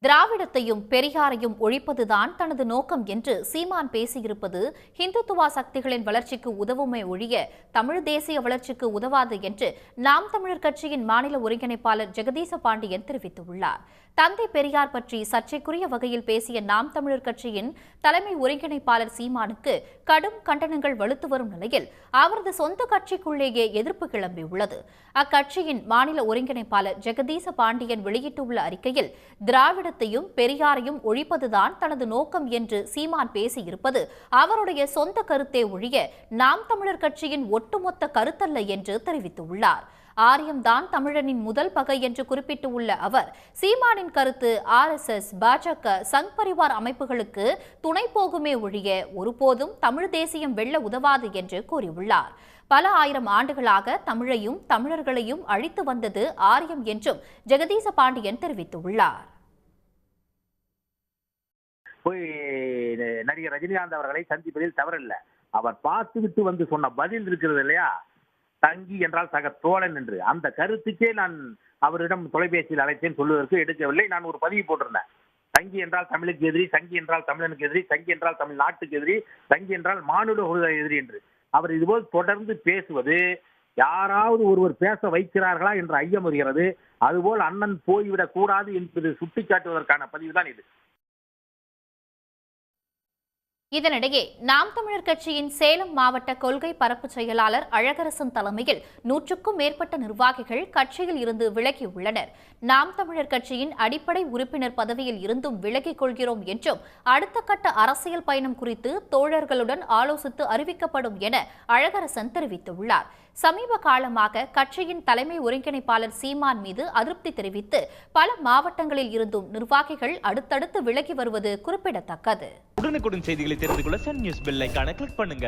திராவிடத்தையும் பெரியாரையும் ஒழிப்பதுதான் தனது நோக்கம் என்று சீமான் பேசியிருப்பது ஹிந்துத்துவா சக்திகளின் வளர்ச்சிக்கு உதவுமே ஒழிய தமிழ் தேசிய வளர்ச்சிக்கு உதவாது என்று நாம் தமிழர் கட்சியின் மாநில ஒருங்கிணைப்பாளர் ஜெகதீச பாண்டியன் தெரிவித்துள்ளார். தந்தை பெரியார் பற்றி சர்ச்சைக்குரிய வகையில் பேசிய நாம் தமிழர் கட்சியின் தலைமை ஒருங்கிணைப்பாளர் சீமானுக்கு கடும் கண்டனங்கள் வலுத்து வரும் நிலையில் அவரது சொந்த கட்சிக்குள்ளேயே எதிர்ப்பு கிளம்பியுள்ளது. அக்கட்சியின் மாநில ஒருங்கிணைப்பாளர் ஜெகதீச பாண்டியன் வெளியிட்டுள்ள அறிக்கையில் திராவிடத்தையும் பெரியாரையும் ஒழிப்பதுதான் தனது நோக்கம் என்று சீமான் பேசியிருப்பது அவருடைய சொந்த கருத்தே ஒழிய நாம் தமிழர் கட்சியின் ஒட்டுமொத்த கருத்தல்ல என்று தெரிவித்துள்ளார். ஆரியம்தான் தமிழனின் முதல் பகை என்று குறிப்பிட்டுள்ள அவர் சீமானின் கருத்து RSS, பாஜக, சங் பரிவார் அமைப்புகளுக்கு துணை போகுமே ஒழிய ஒருபோதும் தமிழ் தேசியம் வெல்ல உதவாது என்று கூறியுள்ளார். பல ஆயிரம் ஆண்டுகளாக தமிழையும் தமிழர்களையும் அழித்து வந்தது ஆரியம் என்றும் ஜெகதீச பாண்டியன் தெரிவித்துள்ளார். நடிகர் ரஜினிகாந்த் அவர்களை சந்திப்பதில் தவறில்லை. அவர் பார்த்துவிட்டு வந்து சொன்ன பதில் இருக்கிறது இல்லையா, தங்கி என்றால் சக தோழன் என்று, அந்த கருத்துக்கே நான் அவரிடம் தொலைபேசியில் அழைத்தேன், சொல்வதற்கு எடுக்கவில்லை. நான் ஒரு பதிவு போட்டிருந்தேன். தங்கி என்றால் தமிழுக்கு எதிரி, தங்கி என்றால் தமிழனுக்கு எதிரி, தங்கி என்றால் தமிழ்நாட்டுக்கு எதிரி, தங்கி என்றால் மானுட எதிரி என்று. அவர் இதுபோல் தொடர்ந்து பேசுவது யாராவது ஒருவர் பேச வைக்கிறார்களா என்ற ஐயம் வருகிறது. அதுபோல் அண்ணன் போய்விடக் கூடாது என்பது சுட்டிக்காட்டுவதற்கான பதிவு தான் இது. இதனிடையே நாம் தமிழர் கட்சியின் சேலம் மாவட்ட கொள்கை பரப்பு செயலாளர் அழகரசன் தலைமையில் 100க்கும் மேற்பட்ட நிர்வாகிகள் கட்சியில் இருந்து விலகியுள்ளனர். நாம் தமிழர் கட்சியின் அடிப்படை உறுப்பினர் பதவியில் இருந்தும் விலகிக் கொள்கிறோம் என்றும் அடுத்த கட்ட அரசியல் பயணம் குறித்து தோழர்களுடன் ஆலோசித்து அறிவிக்கப்படும் என அழகரசன் தெரிவித்துள்ளார். சமீப காலமாக கட்சியின் தலைமை ஒருங்கிணைப்பாளர் சீமான் மீது அதிருப்தி தெரிவித்து பல மாவட்டங்களில் இருந்தும் நிர்வாகிகள் அடுத்தடுத்து விலகி வருவது குறிப்பிடத்தக்கது. உடனுக்குடன் செய்திகளை தெரிந்து கொள்ள சன் நியூஸ் பெல் ஐகானை கிளிக் பண்ணுங்க.